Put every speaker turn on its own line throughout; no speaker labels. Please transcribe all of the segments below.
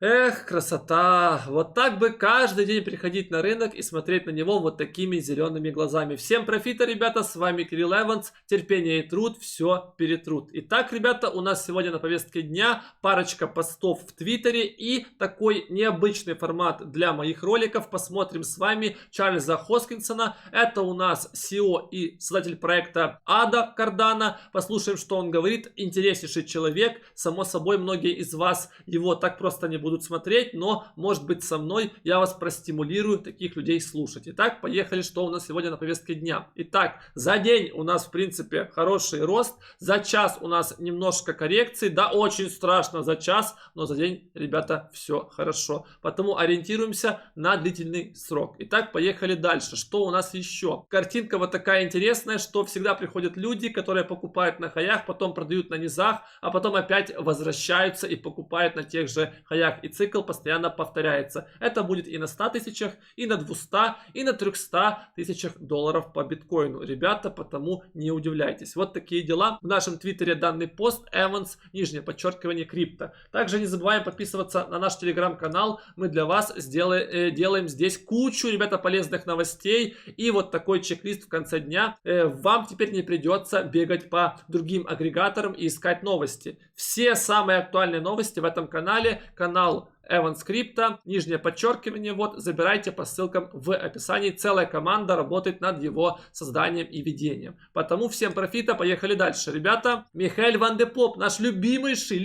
Эх, красота! Вот так бы каждый день приходить на рынок и смотреть на него вот такими зелеными глазами. Всем профита, ребята, с вами Кирилл Эванс. Терпение и труд все перетрут. Итак, ребята, у нас сегодня на повестке дня парочка постов в Твиттере и такой необычный формат для моих роликов. Посмотрим с вами Чарльза Хоскинсона. Это у нас CEO и создатель проекта Ада Cardano. Послушаем, что он говорит. Интереснейший человек. Само собой, многие из вас его так просто не будут смотреть, но, может быть, со мной я вас простимулирую таких людей слушать. Итак, поехали, что у нас сегодня на повестке дня. Итак, за день у нас, в принципе, хороший рост. За час у нас немножко коррекции. Да, очень страшно за час, но за день, ребята, все хорошо. Потому ориентируемся на длительный срок. Итак, поехали дальше. Что у нас еще? Картинка вот такая интересная, что всегда приходят люди, которые покупают на хаях, потом продают на низах, а потом опять возвращаются и покупают на тех же хаях. И цикл постоянно повторяется. Это будет и на 100 тысячах, и на 200, и на 300 тысячах долларов по биткоину. Ребята, потому не удивляйтесь. Вот такие дела. В нашем твиттере данный пост Эванс, нижнее подчеркивание, крипто. Также не забываем подписываться на наш телеграм-канал. Мы для вас делаем здесь кучу, ребята, полезных новостей. И вот такой чек-лист в конце дня. Вам теперь не придется бегать по другим агрегаторам и искать новости. Все самые актуальные новости в этом канале. Канал Эванс Крипто, нижнее подчеркивание, вот, забирайте по ссылкам в описании. Целая команда работает над его созданием и ведением. Потому всем профита, поехали дальше. Ребята, Михаэль Ван де Поп, наш любимейший,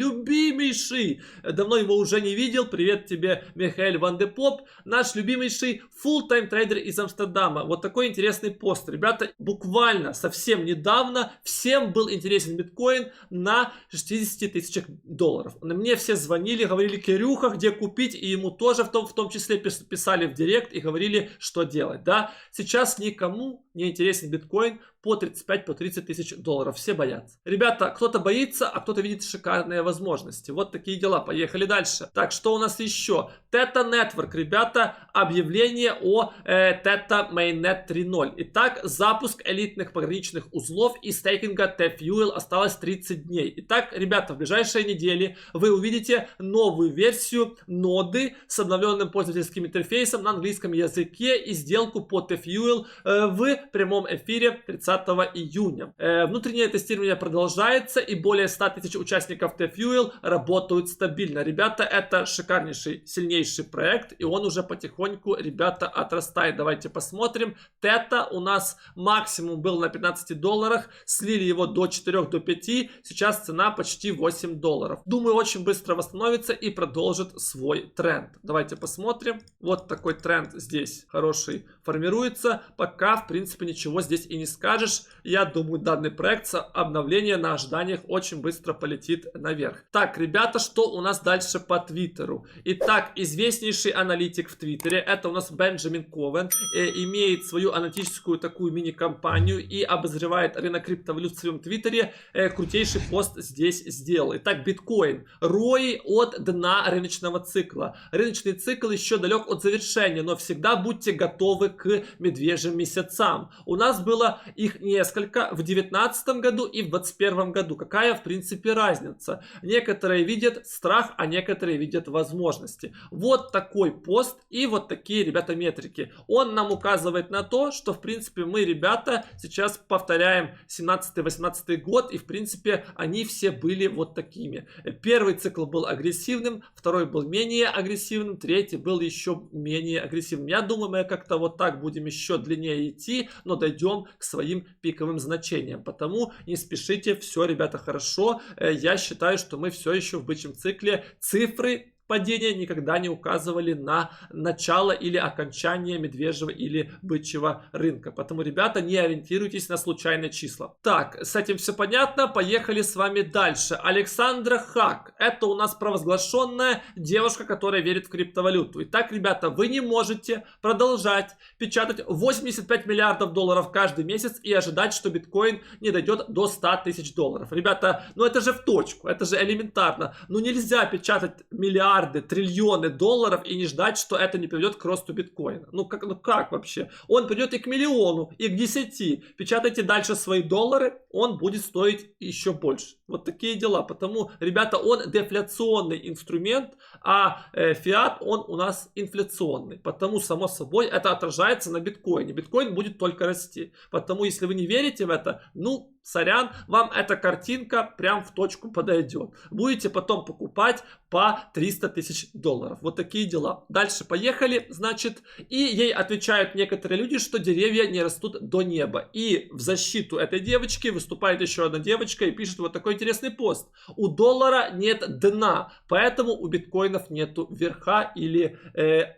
давно его уже не видел, привет тебе, Михаэль Ван де Поп, наш любимейший full-time трейдер из Амстердама. Вот такой интересный пост. Ребята, буквально совсем недавно всем был интересен биткоин на 60 тысячах долларов. Мне все звонили, говорили: Кирюха, где купить, и ему тоже в том числе писали в директ и говорили, что делать, да. Сейчас никому не интересен биткоин по 35-30 тысяч долларов. Все боятся. Ребята, кто-то боится, а кто-то видит шикарные возможности. Вот такие дела. Поехали дальше. Так, что у нас еще? Theta Network, ребята, объявление о Theta Mainnet 3.0. Итак, запуск элитных пограничных узлов и стейкинга T-Fuel осталось 30 дней. Итак, ребята, в ближайшие недели вы увидите новую версию ноды с обновленным пользовательским интерфейсом на английском языке и сделку по T-Fuel в прямом эфире 30 июня. Внутреннее тестирование продолжается, и более 100 тысяч участников T-Fuel работают стабильно. Ребята, это шикарнейший, сильнейший проект, и он уже потихоньку, ребята, отрастает. Давайте посмотрим. Theta у нас максимум был на 15 долларах, слили его до 4, до 5, сейчас цена почти 8 долларов. Думаю, очень быстро восстановится и продолжит свой тренд. Давайте посмотрим. Вот такой тренд здесь хороший формируется. Пока, в принципе, ничего здесь и не скажешь. Я думаю, данный проект с обновления на ожиданиях очень быстро полетит наверх. Так, ребята, что у нас дальше по Твиттеру? Итак, известнейший аналитик в Твиттере, это у нас Бенджамин Ковен, имеет свою аналитическую такую мини-компанию и обозревает рынок криптовалют в своем Твиттере. Крутейший пост здесь сделал. Итак, биткоин. ROI от дна рыночного цикла. Рыночный цикл еще далек от завершения, но всегда будьте готовы к медвежьим месяцам. У нас было их несколько в 2019 году и в 2021 году. Какая, в принципе, разница? Некоторые видят страх, а некоторые видят возможности. Вот такой пост и вот такие, ребята, метрики. Он нам указывает на то, что, в принципе, мы, ребята, сейчас повторяем 17-18 год, и, в принципе, они все были вот такими. Первый цикл был агрессивным, второй был менее агрессивным, третий был еще менее агрессивным. Я думаю, мы как-то вот так будем еще длиннее идти, но дойдем к своим пиковым значениям. Потому не спешите, все, ребята, хорошо. Я считаю, что мы все еще в бычьем цикле. Цифры падения никогда не указывали на начало или окончание медвежьего или бычьего рынка. Поэтому, ребята, не ориентируйтесь на случайные числа. Так, с этим все понятно. Поехали с вами дальше. Александра Хак. Это у нас провозглашенная девушка, которая верит в криптовалюту. Итак, ребята, вы не можете продолжать печатать 85 миллиардов долларов каждый месяц и ожидать, что биткоин не дойдет до 100 тысяч долларов. Ребята, ну это же в точку, это же элементарно. Ну нельзя печатать миллиарды миллиарды, триллионы долларов и не ждать, что это не приведет к росту биткоина. Ну как вообще? Он придет и к миллиону, и к 10. Печатайте дальше свои доллары, он будет стоить еще больше. Вот такие дела. Потому, ребята, он дефляционный инструмент, а фиат, он у нас инфляционный. Потому, само собой, это отражается на биткоине. Биткоин будет только расти. Потому, если вы не верите в это, ну, сорян, вам эта картинка прям в точку подойдет. Будете потом покупать по 300 тысяч долларов. Вот такие дела. Дальше поехали, значит, и ей отвечают некоторые люди, что деревья не растут до неба. И в защиту этой девочки выступает еще одна девочка и пишет вот такой интересный пост. У доллара нет дна, поэтому у биткоинов нету верха или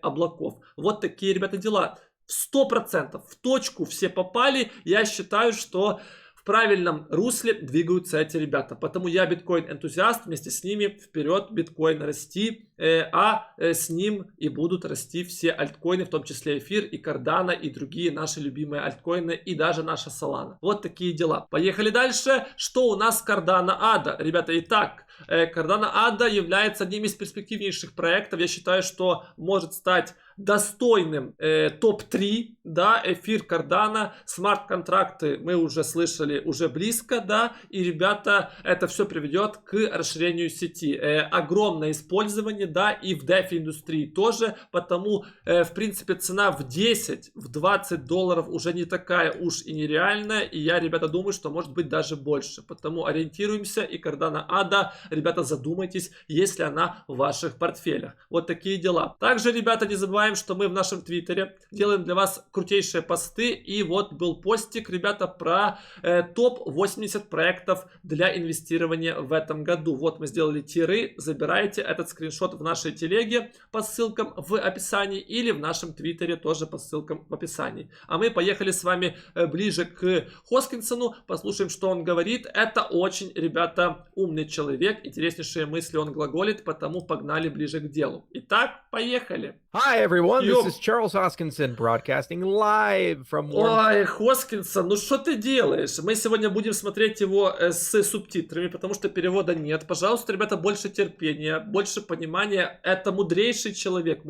облаков. Вот такие, ребята, дела. 100% в точку все попали. Я считаю, что в правильном русле двигаются эти ребята. Потому я биткоин-энтузиаст, вместе с ними вперед биткоин расти, с ним и будут расти все альткоины, в том числе эфир и Cardano и другие наши любимые альткоины и даже наша Solana. Вот такие дела. Поехали дальше. Что у нас с Cardano ADA? Ребята, итак, Cardano ADA является одним из перспективнейших проектов. Я считаю, что может стать достойным топ-3, да, эфир, Cardano, смарт-контракты мы уже слышали, уже близко, да, и, ребята, это все приведет к расширению сети. Огромное использование, да, и в DeFi-индустрии тоже, потому, в принципе, цена в 10, в 20 долларов уже не такая уж и нереальная, и я, ребята, думаю, что может быть даже больше, потому ориентируемся, и Cardano ADA, ребята, задумайтесь, есть ли она в ваших портфелях. Вот такие дела. Также, ребята, не забывайте, что мы в нашем твиттере делаем для вас крутейшие посты. И вот был постик, ребята, про топ-80 проектов для инвестирования в этом году. Вот мы сделали тиры. Забирайте этот скриншот в нашей телеге по ссылкам в описании или в нашем твиттере тоже по ссылкам в описании. А мы поехали с вами ближе к Хоскинсону. Послушаем, что он говорит. Это очень, ребята, умный человек. Интереснейшие мысли он глаголит, потому погнали ближе к делу. Итак, поехали.
Hi, everyone. This is Charles Hoskinson broadcasting live from
Ой, Хоскинсон, ну что ты делаешь? Мы сегодня будем смотреть его с субтитрами, потому что перевода нет. Пожалуйста, ребята, больше терпения, больше понимания. Это мудрейший человек,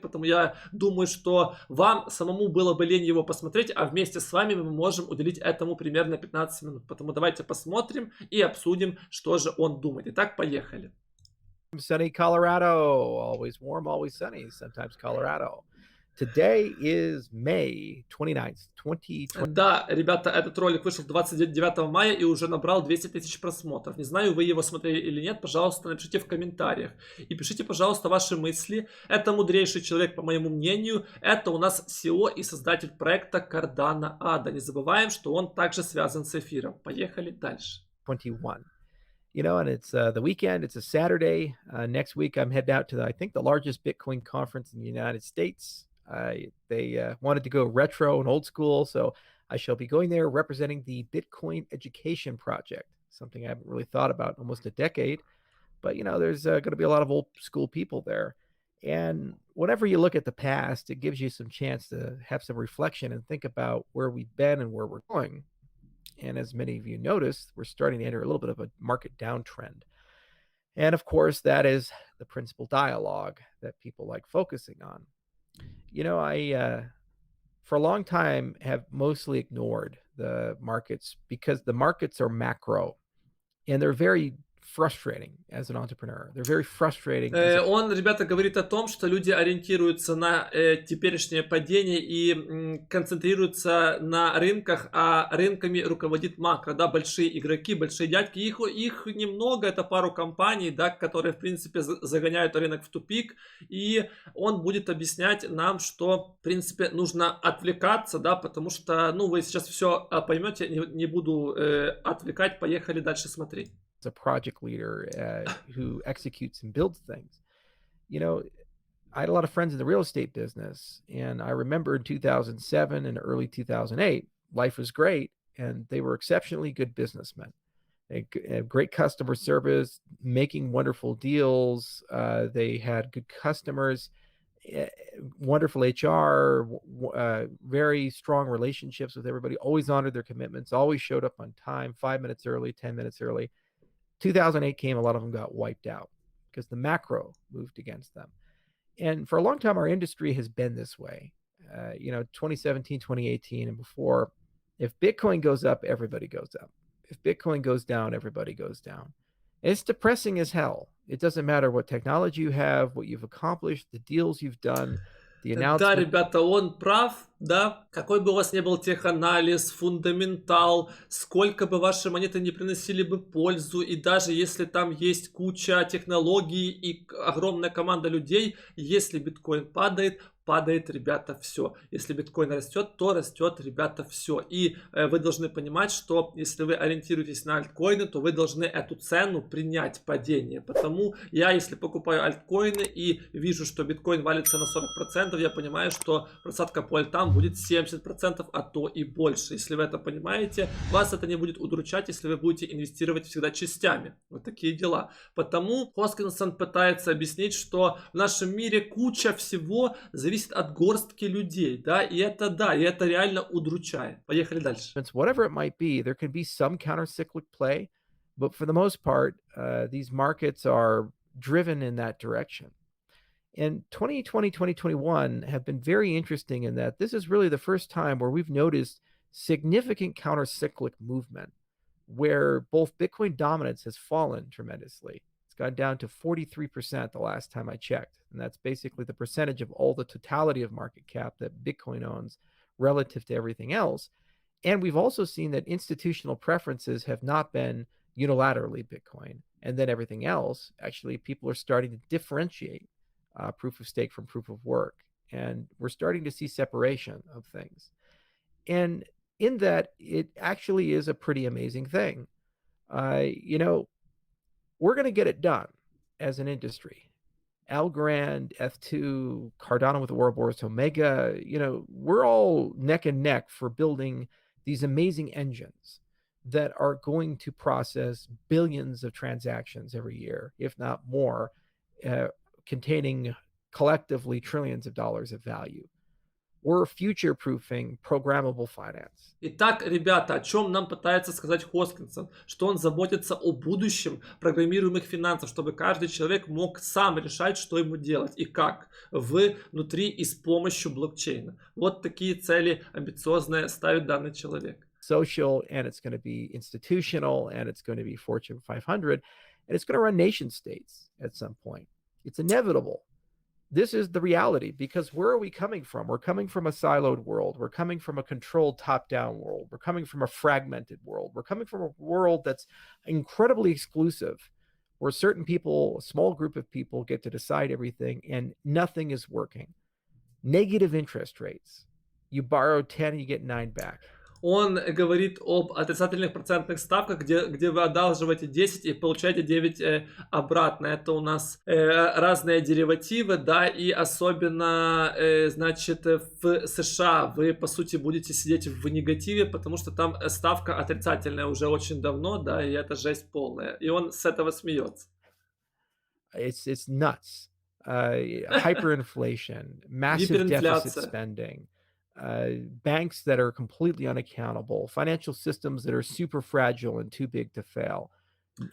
потому я думаю, что вам самому было бы лень его посмотреть, а вместе с вами мы можем уделить этому примерно 15 минут. Поэтому давайте посмотрим и обсудим, что же он думает. Итак, поехали.
Sunny Colorado, always warm, always sunny, sometimes Colorado. Today is May 29th, 2020.
Да, ребята, этот ролик вышел 29 мая и уже набрал 200 тысяч просмотров. Не знаю, вы его смотрели или нет, пожалуйста, напишите в комментариях. И пишите, пожалуйста, ваши мысли. Это мудрейший человек, по моему мнению. Это у нас SEO и создатель проекта Cardano ADA. Не забываем, что он также связан с эфиром. Поехали дальше.
21. You know, and it's the weekend. It's a Saturday. Next week, I'm heading out to, I think, the largest Bitcoin conference in the United States. They wanted to go retro and old school, so I shall be going there representing the Bitcoin Education Project, something I haven't really thought about in almost a decade. But, you know, there's going to be a lot of old school people there. And whenever you look at the past, it gives you some chance to have some reflection and think about where we've been and where we're going. And as many of you noticed, we're starting to enter a little bit of a market downtrend. And of course, that is the principal dialogue that people like focusing on. You know, I, for a long time, have mostly ignored the markets because the markets are macro and they're very frustrating as an entrepreneur. They're very frustrating.
Он, ребята, говорит о том, что люди ориентируются на теперешнее падение и концентрируются на рынках, а рынками руководит макро, да, большие игроки, большие дядьки. Их немного, это пару компаний, да, которые, в принципе, загоняют рынок в тупик. И он будет объяснять нам, что, в принципе, нужно отвлекаться, да, потому что, ну, вы сейчас все поймете, не буду отвлекать, поехали дальше смотреть.
A project leader who executes and builds things. You know, I had a lot of friends in the real estate business, and I remember in 2007 and early 2008, life was great, and they were exceptionally good businessmen. They had great customer service, making wonderful deals. They had good customers, wonderful HR, very strong relationships with everybody, always honored their commitments, always showed up on time, 5 minutes early, 10 minutes early. 2008 came, a lot of them got wiped out. because the macro moved against them. And for a long time, our industry has been this way. 2017, 2018, and before, if Bitcoin goes up, everybody goes up. If Bitcoin goes down, everybody goes down. It's depressing as hell. It doesn't matter what technology you have, what you've accomplished, the deals you've done, the
Да,
announcement.
ребята, он прав, да. Какой бы у вас ни был теханализ, фундаментал, сколько бы ваши монеты не приносили бы пользу, и даже если там есть куча технологий и огромная команда людей, если биткоин падает, падает, ребята, все. Если биткоин растет, то растет, ребята, все. И вы должны понимать, что если вы ориентируетесь на альткоины, то вы должны эту цену принять падение. Потому я, если покупаю альткоины и вижу, что биткоин валится на 40%, я понимаю, что просадка по альтам будет 70%, а то и больше. Если вы это понимаете, вас это не будет удручать, если вы будете инвестировать всегда частями. Вот такие дела. Потому Хоскинсон пытается объяснить, что в нашем мире куча всего зависит от горстки людей, да, и это реально удручает. Поехали дальше.
Whatever it might be, there can be some countercyclic play, but for the most part, these markets are driven in that direction. And 2020, 2021 have been very interesting in that this is really the first time where we've noticed significant countercyclic movement, where both Bitcoin dominance has fallen tremendously. It's gone down to 43% the last time I checked. And that's basically the percentage of all the totality of market cap that Bitcoin owns relative to everything else. And we've also seen that institutional preferences have not been unilaterally Bitcoin. And then everything else, actually, people are starting to differentiate proof of stake from proof of work. And we're starting to see separation of things. And in that, it actually is a pretty amazing thing. We're going to get it done as an industry. Algorand, F2, Cardano with Ouroboros Omega, we're all neck and neck for building these amazing engines that are going to process billions of transactions every year, if not more, containing collectively trillions of dollars of value. We're future-proofing programmable finance.
Итак, ребята, о чем нам пытается сказать Хоскинсон? Что он заботится о будущем программируемых финансов, чтобы каждый человек мог сам решать, что ему делать и как внутри и с помощью блокчейна. Вот такие цели амбициозные ставит данный человек.
Social, and it's going to be institutional, and it's going to be Fortune 500, and it's going to run nation states at some point. It's inevitable. This is the reality, because where are we coming from? We're coming from a siloed world. We're coming from a controlled top-down world. We're coming from a fragmented world. We're coming from a world that's incredibly exclusive, where certain people, a small group of people, get to decide everything, and nothing is working. Negative interest rates. You borrow 10, you get 9 back.
Он говорит об отрицательных процентных ставках, где вы одалживаете 10 и получаете 9 обратно. Это у нас разные деривативы, да, и особенно, значит, в США вы, по сути, будете сидеть в негативе, потому что там ставка отрицательная уже очень давно, да, и это жесть полная. И он с этого смеется.
It's nuts. Hyperinflation, massive deficit spending. Banks that are completely unaccountable, financial systems that are super fragile and too big to fail.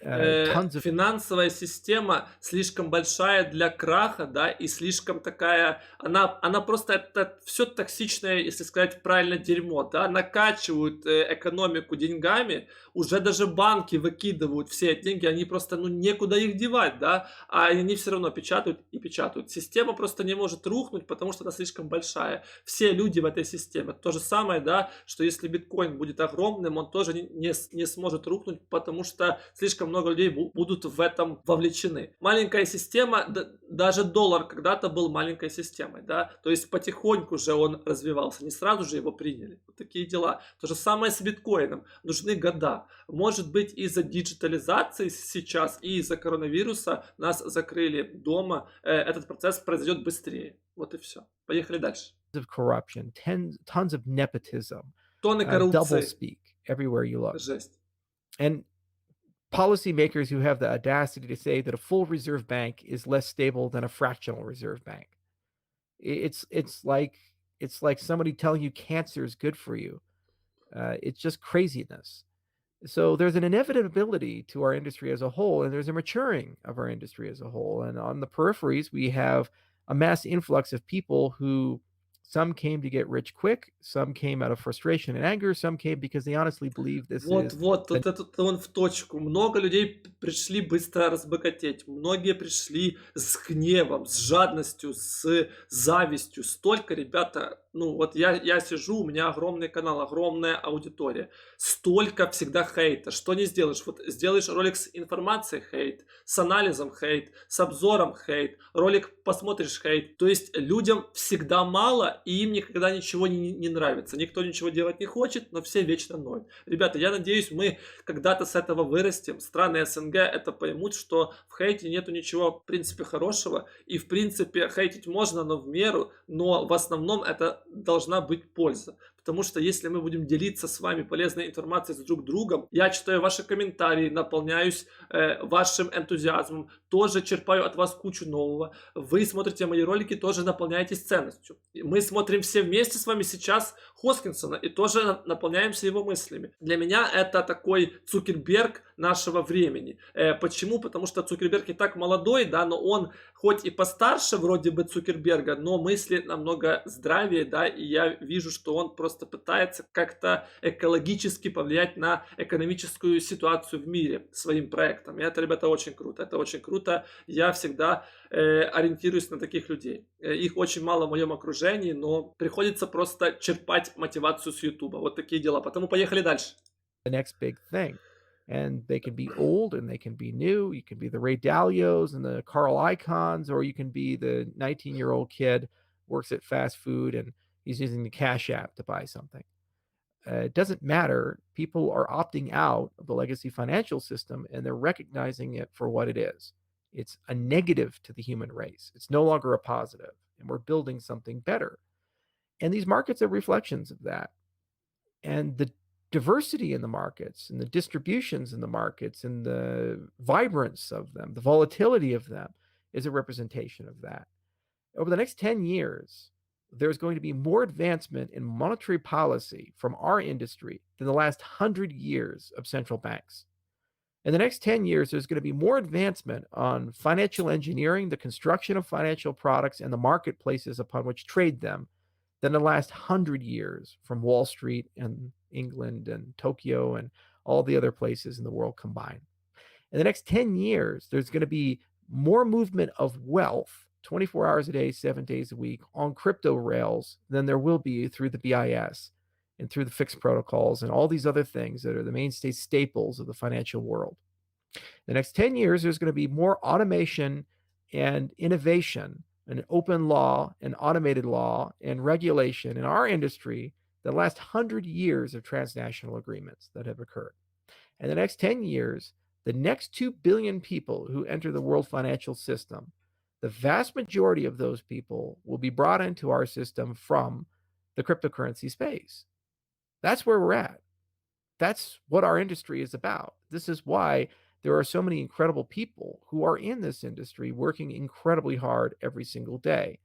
Финансовая система слишком большая для краха, да, и слишком такая, она просто, это все токсичное, если сказать правильно, дерьмо, да, накачивают экономику деньгами, уже даже банки выкидывают все эти деньги, они просто, некуда их девать, да, а они все равно печатают и печатают. Система просто не может рухнуть, потому что она слишком большая. Все люди в этой системе. То же самое, да, что если биткоин будет огромным, он тоже не сможет рухнуть, потому что слишком много людей будут в этом вовлечены. Маленькая система, даже доллар когда-то был маленькой системой, да, то есть потихоньку же он развивался, не сразу же его приняли. Вот такие дела. То же самое с биткоином. Нужны года. Может быть, из-за диджитализации сейчас и из-за коронавируса нас закрыли дома, этот процесс произойдет быстрее. Вот и все. Поехали дальше.
Corruption, tons of nepotism,
тонны коррупции.
doublespeak everywhere you look.
Жесть.
And policymakers who have the audacity to say that a full reserve bank is less stable than a fractional reserve bank. It's like somebody telling you cancer is good for you. It's just craziness. So there's an inevitability to our industry as a whole, and there's a maturing of our industry as a whole. And on the peripheries, we have a mass influx of people who some came to get rich quick, some came out of frustration and anger, some came because they honestly believe this is
Вот,
the
вот это он в точку. Много людей пришли быстро разбогатеть. Многие пришли с гневом, с жадностью, с завистью. Столько, ребята, ну вот я сижу, у меня огромный канал, огромная аудитория. Столько всегда хейта. Что не сделаешь? Вот сделаешь ролик с информацией — хейт, с анализом — хейт, с обзором — хейт, ролик посмотришь — хейт. То есть людям всегда мало, и им никогда ничего не нравится. Никто ничего делать не хочет, но все вечно ноют. Ребята, я надеюсь, мы когда-то с этого вырастем. Страны СНГ это поймут, что в хейте нету ничего в принципе хорошего. И в принципе хейтить можно, но в меру. Но в основном это должна быть польза. Потому что если мы будем делиться с вами полезной информацией с друг другом, я читаю ваши комментарии, наполняюсь вашим энтузиазмом, тоже черпаю от вас кучу нового. Вы смотрите мои ролики, тоже наполняетесь ценностью. Мы смотрим все вместе с вами сейчас Хоскинсона и тоже наполняемся его мыслями. Для меня это такой Цукерберг нашего времени. Почему? Потому что Цукерберг и так молодой, да, но он хоть и постарше вроде бы Цукерберга, но мысли намного здравее, да, и я вижу, что он просто пытается как-то экологически повлиять на экономическую ситуацию в мире своим проектом. И это, ребята, очень круто. Это очень круто. Я всегда ориентируюсь на таких людей. Их очень мало в моем окружении, но приходится просто черпать мотивацию с Ютуба. Вот такие дела. Потому поехали дальше.
next big thing. And they can be old and they can be new. You can be the Ray Dalios and the Carl Icahns, or you can be the 19-year-old kid works at fast food and he's using the Cash App to buy something. It doesn't matter. People are opting out of the legacy financial system and they're recognizing it for what it is. It's a negative to the human race. It's no longer a positive, and we're building something better. And these markets are reflections of that. And the diversity in the markets and the distributions in the markets and the vibrance of them, the volatility of them is a representation of that. Over the next 10 years, there's going to be more advancement in monetary policy from our industry than the last 100 years of central banks. In the next 10 years, there's going to be more advancement on financial engineering, the construction of financial products, and the marketplaces upon which trade them than the last 100 years from Wall Street and England and Tokyo and all the other places in the world combined. In the next 10 years, there's going to be more movement of wealth 24 hours a day, 7 days a week on crypto rails than there will be through the BIS and through the fixed protocols and all these other things that are the mainstay staples of the financial world. The next 10 years, there's going to be more automation and innovation and open law and automated law and regulation in our industry the last 100 years of transnational agreements that have occurred. In the next 10 years, the next 2 billion people who enter the world financial system, the vast majority of those people will be brought into our system from the cryptocurrency space. That's where we're at. That's what our industry is about. This is why there are so many incredible people who are in this industry working incredibly hard every single day.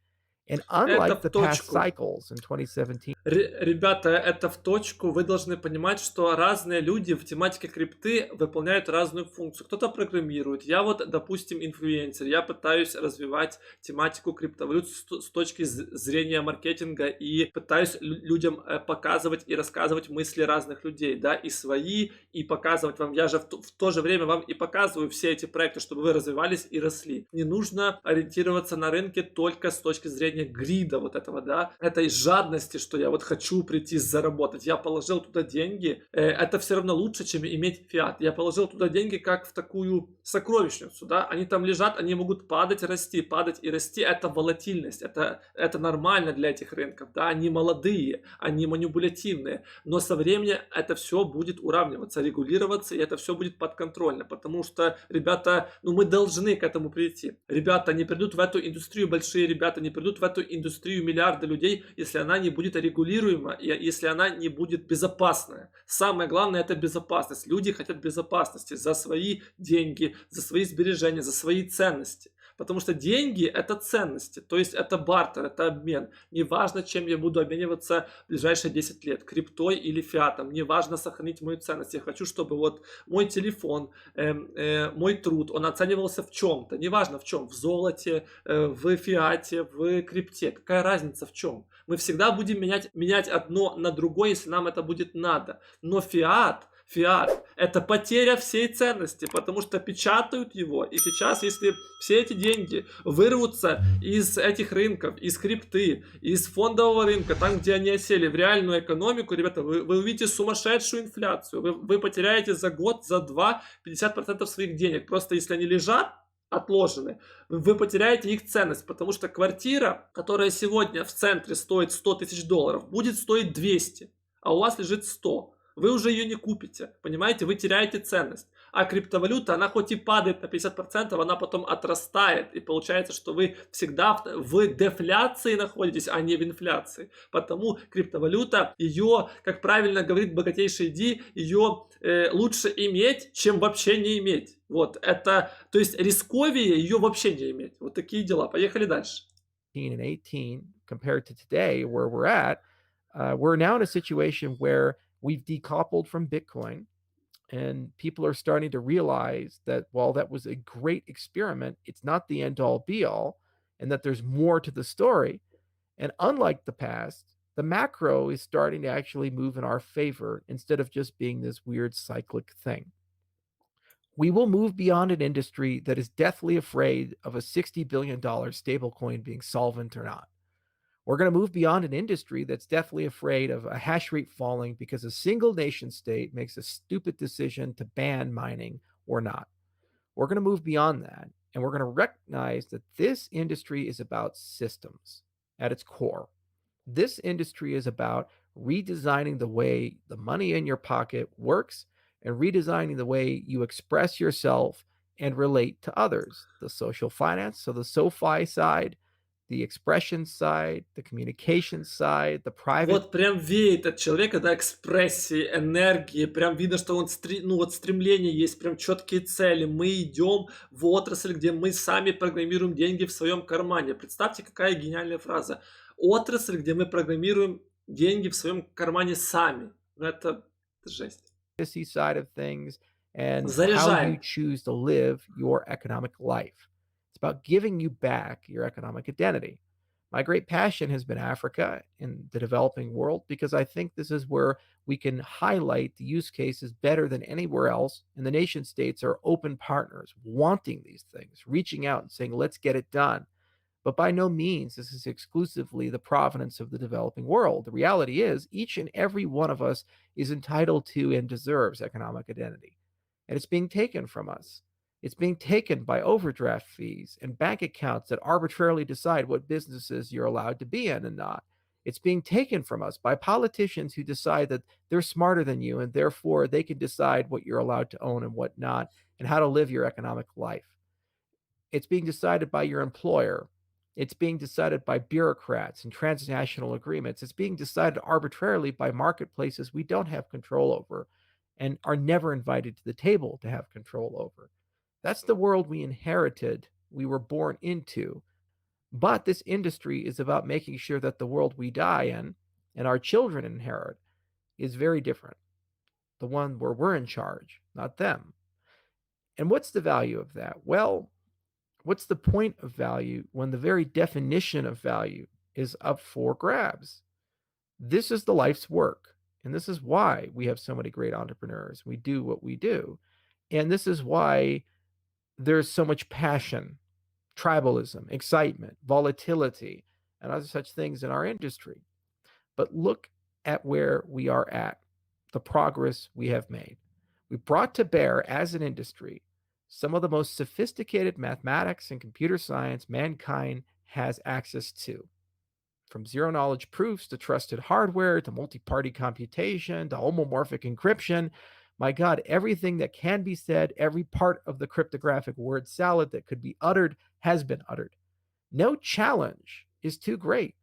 And unlike the past cycles in 2017...
Ребята, это в точку. Вы должны понимать, что разные люди в тематике крипты выполняют разную функцию. Кто-то программирует. Я вот, допустим, инфлюенсер. Я пытаюсь развивать тематику криптовалют с точки зрения маркетинга и пытаюсь людям показывать и рассказывать мысли разных людей, да, и свои, и показывать вам. Я же в то же время вам и показываю все эти проекты, чтобы вы развивались и росли. Не нужно ориентироваться на рынке только с точки зрения грида вот этого, да, этой жадности, что я вот хочу прийти заработать. Я положил туда деньги, это все равно лучше, чем иметь фиат. Я положил туда деньги как в такую сокровищницу, да, они там лежат, они могут падать и расти, это волатильность, это нормально для этих рынков, да, они молодые, они манипулятивные, но со временем это все будет уравниваться, регулироваться, и это все будет подконтрольно, потому что, ребята, ну мы должны к этому прийти. Ребята не придут в эту индустрию, большие ребята не придут в эту индустрию миллиарды людей, если она не будет регулируема, и если она не будет безопасная. Самое главное — это безопасность. Люди хотят безопасности за свои деньги, за свои сбережения, за свои ценности. Потому что деньги – это ценности, то есть это бартер, это обмен. Неважно, чем я буду обмениваться в ближайшие 10 лет, криптой или фиатом. Мне важно сохранить мою ценность. Я хочу, чтобы вот мой телефон, мой труд, он оценивался в чем-то. Неважно в чем, в золоте, в фиате, в крипте. Какая разница в чем? Мы всегда будем менять одно на другое, если нам это будет надо. Но фиат – это потеря всей ценности, потому что печатают его. И сейчас, если все эти деньги вырвутся из этих рынков, из крипты, из фондового рынка, там, где они осели, в реальную экономику, ребята, вы увидите сумасшедшую инфляцию. Вы потеряете за год, за два 50% своих денег. Просто если они лежат, отложены, вы потеряете их ценность, потому что квартира, которая сегодня в центре стоит 100 тысяч долларов, будет стоить 200, а у вас лежит 100. Вы уже ее не купите, понимаете, вы теряете ценность. А криптовалюта, она хоть и падает на 50%, она потом отрастает. И получается, что вы всегда в дефляции находитесь, а не в инфляции. Потому криптовалюта, ее, как правильно говорит богатейший Ди, ее лучше иметь, чем вообще не иметь. Вот, это, то есть рисковее ее вообще не иметь. Вот такие дела. Поехали дальше.
And 18 compared to today, where we're now in a situation where we've decoupled from Bitcoin, and people are starting to realize that while that was a great experiment, it's not the end all be all, and that there's more to the story. And unlike the past, the macro is starting to actually move in our favor instead of just being this weird cyclic thing. We will move beyond an industry that is deathly afraid of a $60 billion stablecoin being solvent or not. We're going to move beyond an industry that's deathly afraid of a hash rate falling because a single nation state makes a stupid decision to ban mining or not. We're going to move beyond that, and we're going to recognize that this industry is about systems at its core. This industry is about redesigning the way the money in your pocket works and redesigning the way you express yourself and relate to others. The social finance, so the SoFi side, the expression side, the communication side, the private.
Вот прям веет от человека, да, экспрессии, энергии, прям видно, что он, ну вот стремление есть, прям четкие цели. Мы идем в отрасль, где мы сами программируем деньги в своем кармане. Представьте, какая гениальная фраза. Отрасль, где мы программируем деньги в своем кармане сами. Ну это жесть.
Side of things and how
Заряжаем.
you choose to live your economic life. It's about giving you back your economic identity. My great passion has been Africa and the developing world because I think this is where we can highlight the use cases better than anywhere else. And the nation states are open partners, wanting these things, reaching out and saying, let's get it done. But by no means this is exclusively the provenance of the developing world. The reality is each and every one of us is entitled to and deserves economic identity. And it's being taken from us. It's being taken by overdraft fees and bank accounts that arbitrarily decide what businesses you're allowed to be in and not. It's being taken from us by politicians who decide that they're smarter than you and therefore they can decide what you're allowed to own and what not and how to live your economic life. It's being decided by your employer. It's being decided by bureaucrats and transnational agreements. It's being decided arbitrarily by marketplaces we don't have control over and are never invited to the table to have control over. That's the world we inherited, we were born into. But this industry is about making sure that the world we die in and our children inherit is very different. The one where we're in charge, not them. And what's the value of that? Well, what's the point of value when the very definition of value is up for grabs? This is the life's work. And this is why we have so many great entrepreneurs. We do what we do. And this is why there's so much passion, tribalism, excitement, volatility, and other such things in our industry. But look at where we are at, the progress we have made. We brought to bear as an industry some of the most sophisticated mathematics and computer science mankind has access to. From zero-knowledge proofs to trusted hardware to multi-party computation to homomorphic encryption, my God, everything that can be said, every part of the cryptographic word salad that could be uttered has been uttered. No challenge is too great.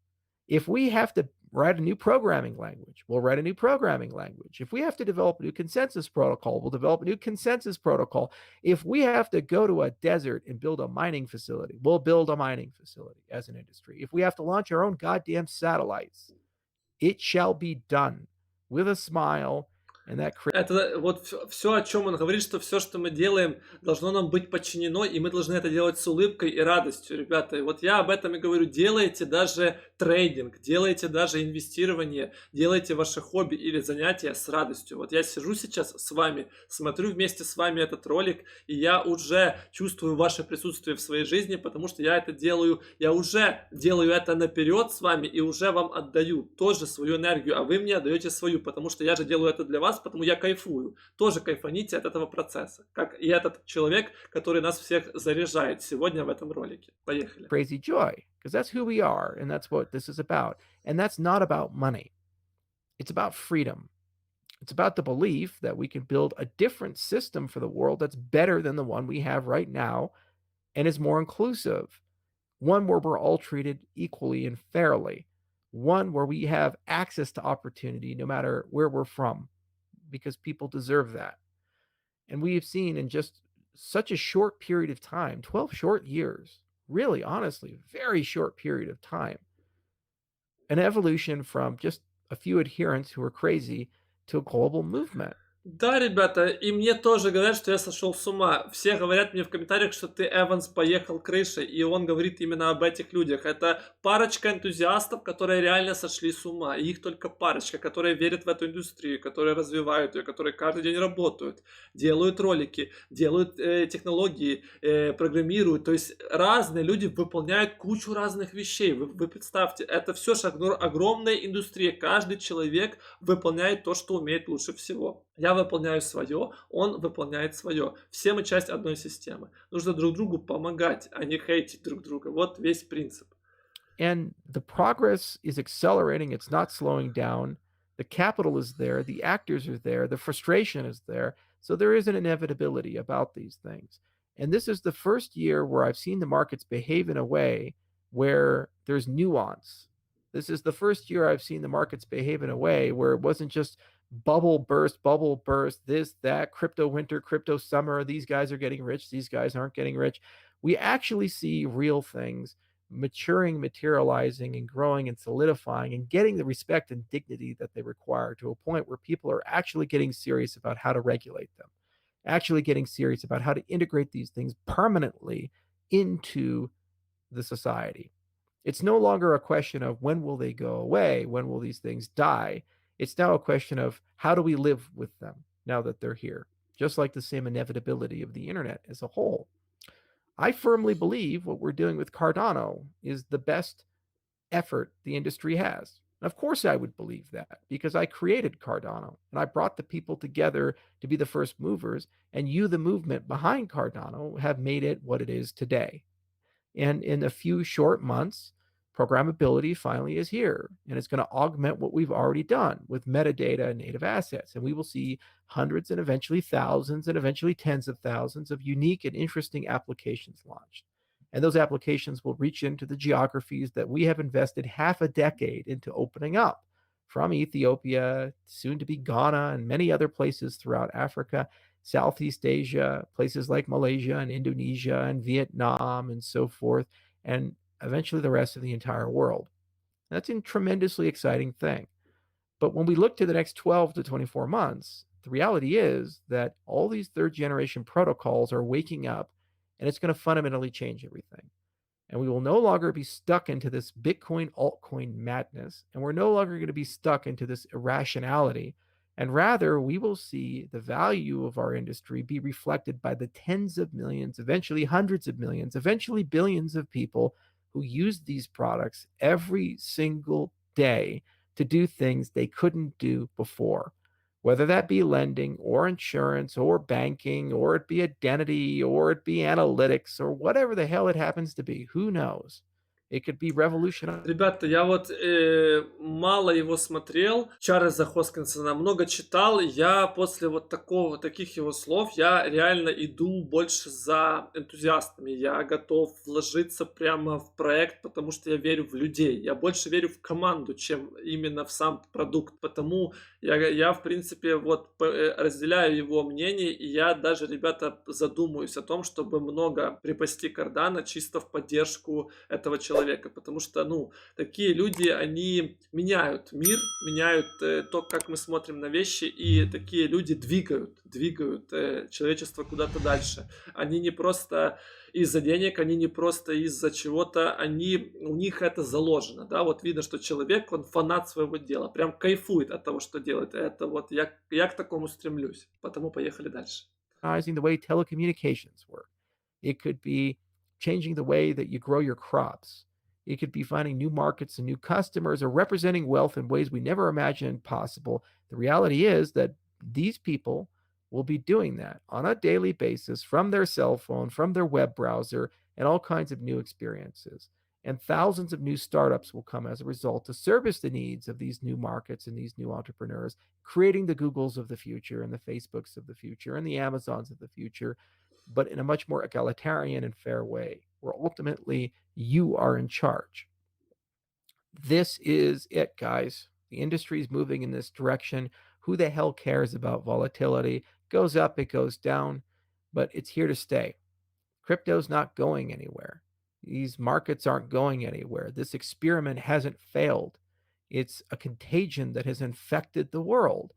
If we have to write a new programming language. We'll write a new programming language. If we have to develop a new consensus protocol, we'll develop a new consensus protocol. If we have to go to a desert and build a mining facility, we'll build a mining facility as an industry. If we have to launch our own goddamn satellites, it shall be done with a smile. And that
Это вот все, о чем он говорит, что все, что мы делаем, должно нам быть подчинено, и мы должны это делать с улыбкой и радостью, ребята. И вот я об этом и говорю. Делайте даже трейдинг, делайте даже инвестирование, делайте ваше хобби или занятие с радостью. Вот я сижу сейчас с вами, смотрю вместе с вами этот ролик, и я уже чувствую ваше присутствие в своей жизни, потому что я это делаю, я уже делаю это наперед с вами и уже вам отдаю тоже свою энергию, а вы мне отдаете свою, потому что я же делаю это для вас, потому я кайфую. Тоже кайфаните от этого процесса. Как и этот человек, который нас всех заряжает сегодня в этом ролике. Поехали.
Crazy joy, because that's who we are, and that's what this is about. And that's not about money. It's about freedom. It's about the belief that we can build a different system for the world that's better than the one we have right now and is more inclusive. One where we're all treated equally and fairly. One where we have access to opportunity no matter where we're from, because people deserve that. And we have seen in just such a short period of time, 12 short years, really, honestly, very short period of time, an evolution from just a few adherents who are crazy to a global movement.
Да, ребята, и мне тоже говорят, что я сошел с ума. Все говорят мне в комментариях, что ты, Эванс, поехал крышей, и он говорит именно об этих людях. Это парочка энтузиастов, которые реально сошли с ума. И их только парочка, которые верят в эту индустрию, которые развивают ее, которые каждый день работают, делают ролики, делают технологии, программируют. То есть разные люди выполняют кучу разных вещей. Вы представьте, это все же огромная индустрия. Каждый человек выполняет то, что умеет лучше всего. Я выполняю свое, он выполняет свое. Все мы часть одной системы. Нужно друг другу помогать, а не хейтить друг друга. Вот весь принцип.
And the progress is accelerating. It's not slowing down. The capital is there. The actors are there. The frustration is there. So there is an inevitability about these things. And this is the first year where I've seen the markets behave in a way where there's nuance. This is the first year I've seen the markets behave in a way where it wasn't just bubble burst, this, that, crypto winter, crypto summer, these guys are getting rich, these guys aren't getting rich. We actually see real things maturing, materializing, and growing and solidifying and getting the respect and dignity that they require to a point where people are actually getting serious about how to regulate them, actually getting serious about how to integrate these things permanently into the society. It's no longer a question of when will they go away, when will these things die. It's now a question of how do we live with them now that they're here, just like the same inevitability of the internet as a whole. I firmly believe what we're doing with Cardano is the best effort the industry has. And of course I would believe that because I created Cardano and I brought the people together to be the first movers, and you, the movement behind Cardano, have made it what it is today. And in a few short months, programmability finally is here, and it's going to augment what we've already done with metadata and native assets. And we will see hundreds and eventually thousands and eventually tens of thousands of unique and interesting applications launched. And those applications will reach into the geographies that we have invested half a decade into opening up, from Ethiopia, soon to be Ghana, and many other places throughout Africa, Southeast Asia, places like Malaysia and Indonesia and Vietnam and so forth, and eventually the rest of the entire world. That's a tremendously exciting thing. But when we look to the next 12 to 24 months, the reality is that all these third generation protocols are waking up, and it's going to fundamentally change everything. And we will no longer be stuck into this Bitcoin altcoin madness, and we're no longer going to be stuck into this irrationality. And rather, we will see the value of our industry be reflected by the tens of millions, eventually hundreds of millions, eventually billions of people who use these products every single day to do things they couldn't do before, whether that be lending or insurance or banking, or it be identity, or it be analytics, or whatever the hell it happens to be. Who knows? It could be revolutionary.
Ребята, я вот мало его смотрел, Чарльза Хоскинсона, много читал. Я после вот таких его слов, я реально иду больше за энтузиастами. Я готов вложиться прямо в проект, потому что я верю в людей. Я больше верю в команду, чем именно в сам продукт. Потому я в принципе, вот разделяю его мнение, и я даже, ребята, задумаюсь о том, чтобы много припасти Cardano чисто в поддержку этого человека. Потому что, ну, такие люди, они меняют мир, меняют то, как мы смотрим на вещи, и такие люди двигают человечество куда-то дальше. Они не просто из-за денег, они не просто из-за чего-то, у них это заложено, да, вот видно, что человек, он фанат своего дела, прям кайфует от того, что делает. Это вот я к такому стремлюсь, потому поехали дальше.
The way telecommunications work. It could be changing the way that you grow your crops. It could be finding new markets and new customers or representing wealth in ways we never imagined possible. The reality is that these people will be doing that on a daily basis from their cell phone, from their web browser, and all kinds of new experiences. And thousands of new startups will come as a result to service the needs of these new markets and these new entrepreneurs, creating the Googles of the future and the Facebooks of the future and the Amazons of the future, but in a much more egalitarian and fair way, where ultimately you are in charge. This is it, guys. The industry is moving in this direction. Who the hell cares about volatility? Goes up, it goes down, but it's here to stay. Crypto's not going anywhere. These markets aren't going anywhere. This experiment hasn't failed. It's a contagion that has infected the world,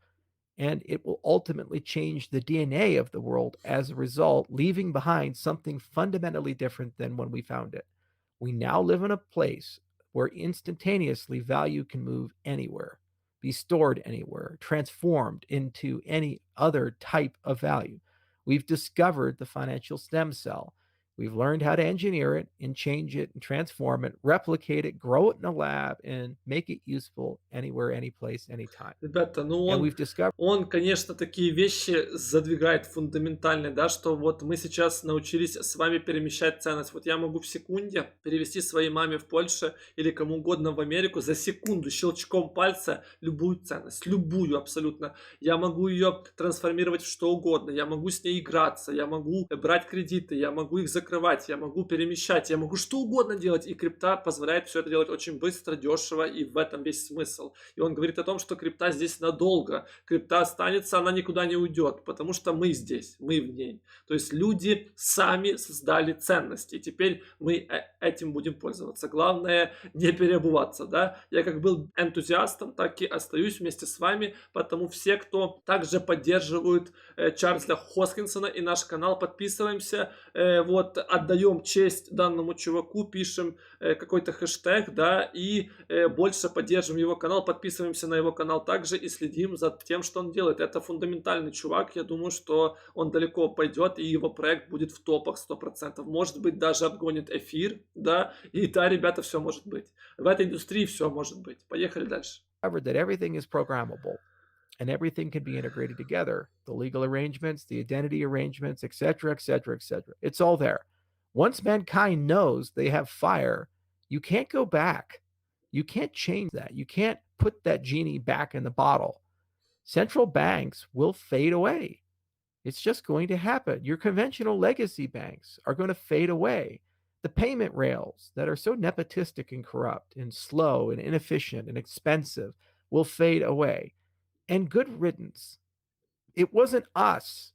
and it will ultimately change the DNA of the world as a result, leaving behind something fundamentally different than when we found it. We now live in a place where instantaneously value can move anywhere, be stored anywhere, transformed into any other type of value. We've discovered the financial stem cell. We've learned how to engineer it and change it and transform it, replicate it, grow it in a lab, and make it useful anywhere, any place, anytime.
Ребята, ну
And we've discovered
он, конечно, такие вещи задвигает фундаментальные, да, что вот мы сейчас научились с вами перемещать ценность. Вот я могу в секунде перевести своей маме в Польше или кому угодно в Америку за секунду щелчком пальца любую ценность, любую абсолютно. Я могу ее трансформировать в что угодно, я могу с ней играться, я могу брать кредиты, я могу их закрывать, я могу перемещать, я могу что угодно делать, и крипта позволяет все это делать очень быстро, дешево, и в этом весь смысл. И он говорит о том, что крипта здесь надолго, крипта останется, она никуда не уйдет, потому что мы здесь, мы в ней. То есть люди сами создали ценности, и теперь мы этим будем пользоваться. Главное не переобуваться, да. Я как был энтузиастом, так и остаюсь вместе с вами, потому все, кто также поддерживают Чарльза Хоскинсона и наш канал, подписываемся, вот, отдаем честь данному чуваку, пишем какой-то хэштег, да, и больше поддерживаем его канал, подписываемся на его канал также и следим за тем, что он делает. Это фундаментальный чувак, я думаю, что он далеко пойдет, и его проект будет в топах 100%. Может быть, даже обгонит эфир, да, и да, ребята, все может быть. В этой индустрии все может быть. Поехали дальше.
That everything is programmable and everything can be integrated together. The legal arrangements, the identity arrangements, etc., etc., etc. It's all there. Once mankind knows they have fire, you can't go back. You can't change that. You can't put that genie back in the bottle. Central banks will fade away. It's just going to happen. Your conventional legacy banks are going to fade away. The payment rails that are so nepotistic and corrupt and slow and inefficient and expensive will fade away. And good riddance. It wasn't us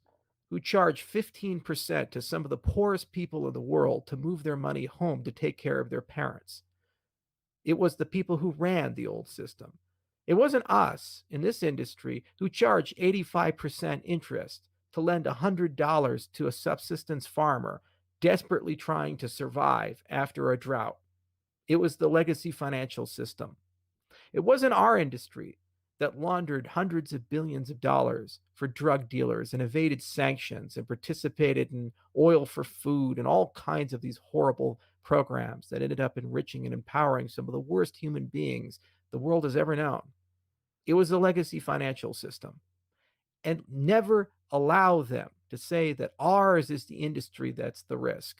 who charged 15% to some of the poorest people in the world to move their money home to take care of their parents. It was the people who ran the old system. It wasn't us in this industry who charged 85% interest to lend $100 to a subsistence farmer desperately trying to survive after a drought. It was the legacy financial system. It wasn't our industry that laundered hundreds of billions of dollars for drug dealers and evaded sanctions and participated in oil for food and all kinds of these horrible programs that ended up enriching and empowering some of the worst human beings the world has ever known. It was the legacy financial system. And never allow them to say that ours is the industry that's the risk.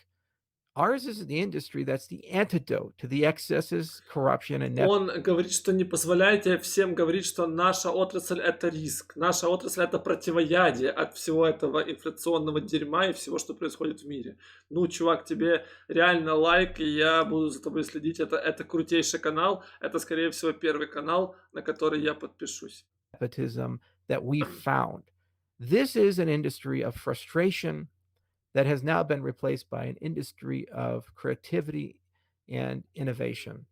Ours is the industry that's the antidote to the excesses, corruption, and
Он говорит, что не позволяйте всем говорить, что наша отрасль это риск, наша отрасль это противоядие от всего этого инфляционного дерьма и всего, что происходит в мире. Ну, чувак, тебе реально лайк, и я буду за тобой следить. Это крутейший канал, это, скорее всего, первый канал, на который я подпишусь.
nepotism that we found. This is an industry of frustration that has now been replaced by an industry of creativity and innovation.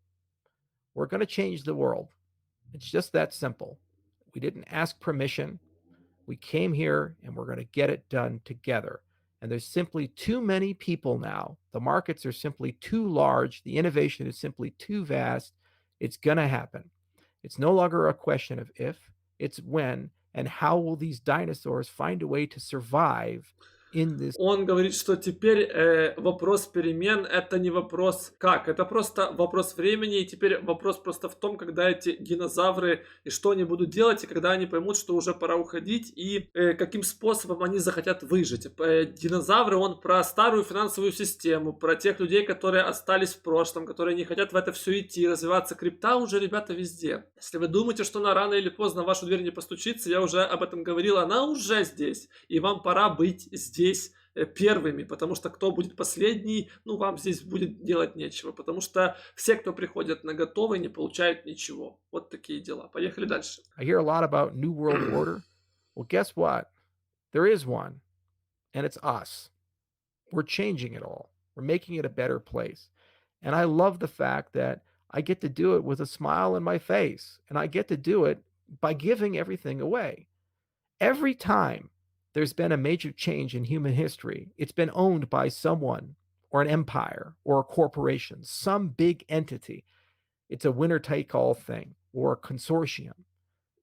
We're going to change the world. It's just that simple. We didn't ask permission. We came here and we're going to get it done together. And there's simply too many people now. The markets are simply too large. The innovation is simply too vast. It's going to happen. It's no longer a question of if, it's when, and how will these dinosaurs find a way to survive in this.
Он говорит, что теперь вопрос перемен это не вопрос как, это просто вопрос времени, и теперь вопрос просто в том, когда эти динозавры и что они будут делать, и когда они поймут, что уже пора уходить, и каким способом они захотят выжить. Динозавры, он про старую финансовую систему, про тех людей, которые остались в прошлом, которые не хотят в это все идти, развиваться. Крипта уже, ребята, везде. Если вы думаете, что она рано или поздно в вашу дверь не постучится, я уже об этом говорил, она уже здесь, и вам пора быть здесь первыми, потому что кто будет последний, ну, вам здесь будет делать нечего, потому что все, кто приходят на готовый, не получают ничего. Вот такие дела. Поехали дальше.
I hear a lot about New World Order. Well, guess what? There is one, and it's us. We're changing it all. We're making it a better place. And I love the fact that I get to do it with a smile on my face, and I get to do it by giving everything away. Every time there's been a major change in human history, it's been owned by someone or an empire or a corporation, some big entity. It's a winner-take-all thing or a consortium.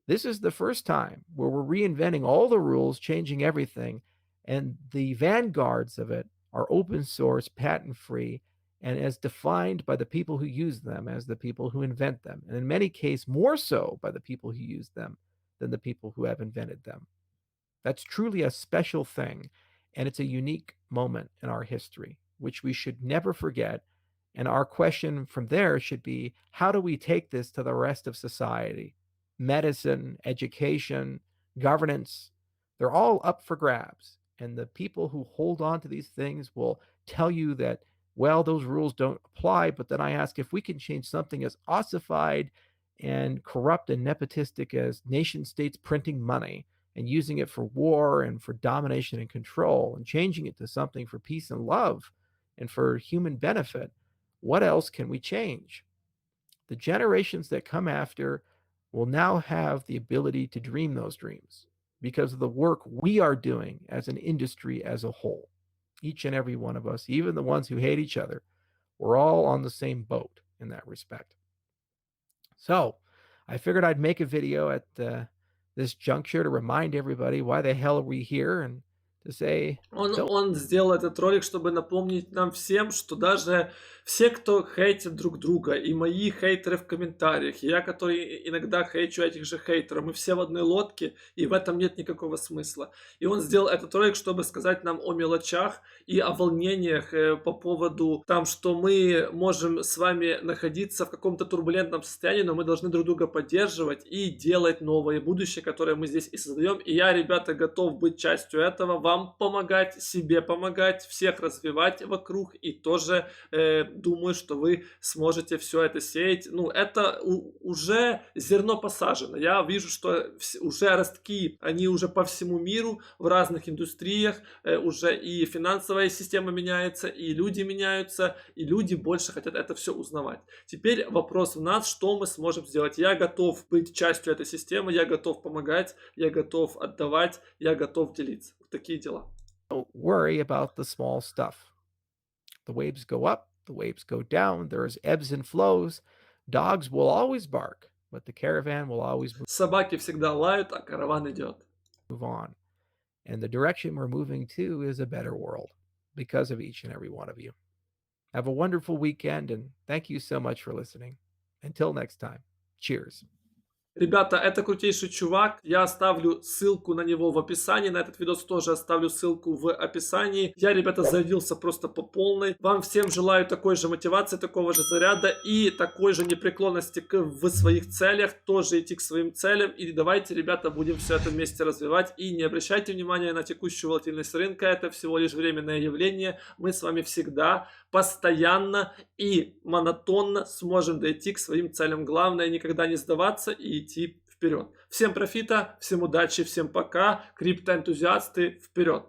This is the first time where we're reinventing all the rules, changing everything, and the vanguards of it are open source, patent-free, and as defined by the people who use them as the people who invent them, and in many cases more so by the people who use them than the people who have invented them. That's truly a special thing, and it's a unique moment in our history, which we should never forget. And our question from there should be, how do we take this to the rest of society? Medicine, education, governance, they're all up for grabs. And the people who hold on to these things will tell you that, well, those rules don't apply. But then I ask, if we can change something as ossified and corrupt and nepotistic as nation states printing money and using it for war and for domination and control, and changing it to something for peace and love and for human benefit, what else can we change? The generations that come after will now have the ability to dream those dreams because of the work we are doing as an industry as a whole. Each and every one of us, even the ones who hate each other, we're all on the same boat in that respect. So I figured I'd make a video at this juncture to remind everybody why the hell are we here, and to say,
Он сделал этот ролик, чтобы напомнить нам всем, что даже все, кто хейтит друг друга, и мои хейтеры в комментариях, и я, который иногда хейчу этих же хейтеров, мы все в одной лодке, и в этом нет никакого смысла. И он сделал этот ролик, чтобы сказать нам о мелочах и о волнениях по поводу там, что мы можем с вами находиться в каком-то турбулентном состоянии, но мы должны друг друга поддерживать и делать новое будущее, которое мы здесь и создаем. И я, ребята, готов быть частью этого, вам помогать, себе помогать, всех развивать вокруг, и тоже думаю, что вы сможете все это сеять. Ну, это уже зерно посажено. Я вижу, что уже ростки, они уже по всему миру, в разных индустриях, уже и финансовая система меняется, и люди меняются, и люди больше хотят это все узнавать. Теперь вопрос в нас, что мы сможем сделать. Я готов быть частью этой системы, я готов помогать, я готов отдавать, я готов делиться. Такие дела.
don't worry about the small stuff. The waves go up, the waves go down, there's ebbs and flows. Dogs will always bark, but the caravan will always
Собаки всегда лают, а караван идет.
move on. And the direction we're moving to is a better world because of each and every one of you. Have a wonderful weekend, and thank you so much for listening. Until next time, cheers.
Ребята, это крутейший чувак, я оставлю ссылку на него в описании, на этот видос тоже оставлю ссылку в описании. Я, ребята, зарядился просто по полной. Вам всем желаю такой же мотивации, такого же заряда и такой же непреклонности в своих целях, тоже идти к своим целям. И давайте, ребята, будем все это вместе развивать. И не обращайте внимания на текущую волатильность рынка, это всего лишь временное явление. Мы с вами всегда, постоянно и монотонно сможем дойти к своим целям. Главное никогда не сдаваться и идти вперед. Всем профита, всем удачи, всем пока. Криптоэнтузиасты, вперед!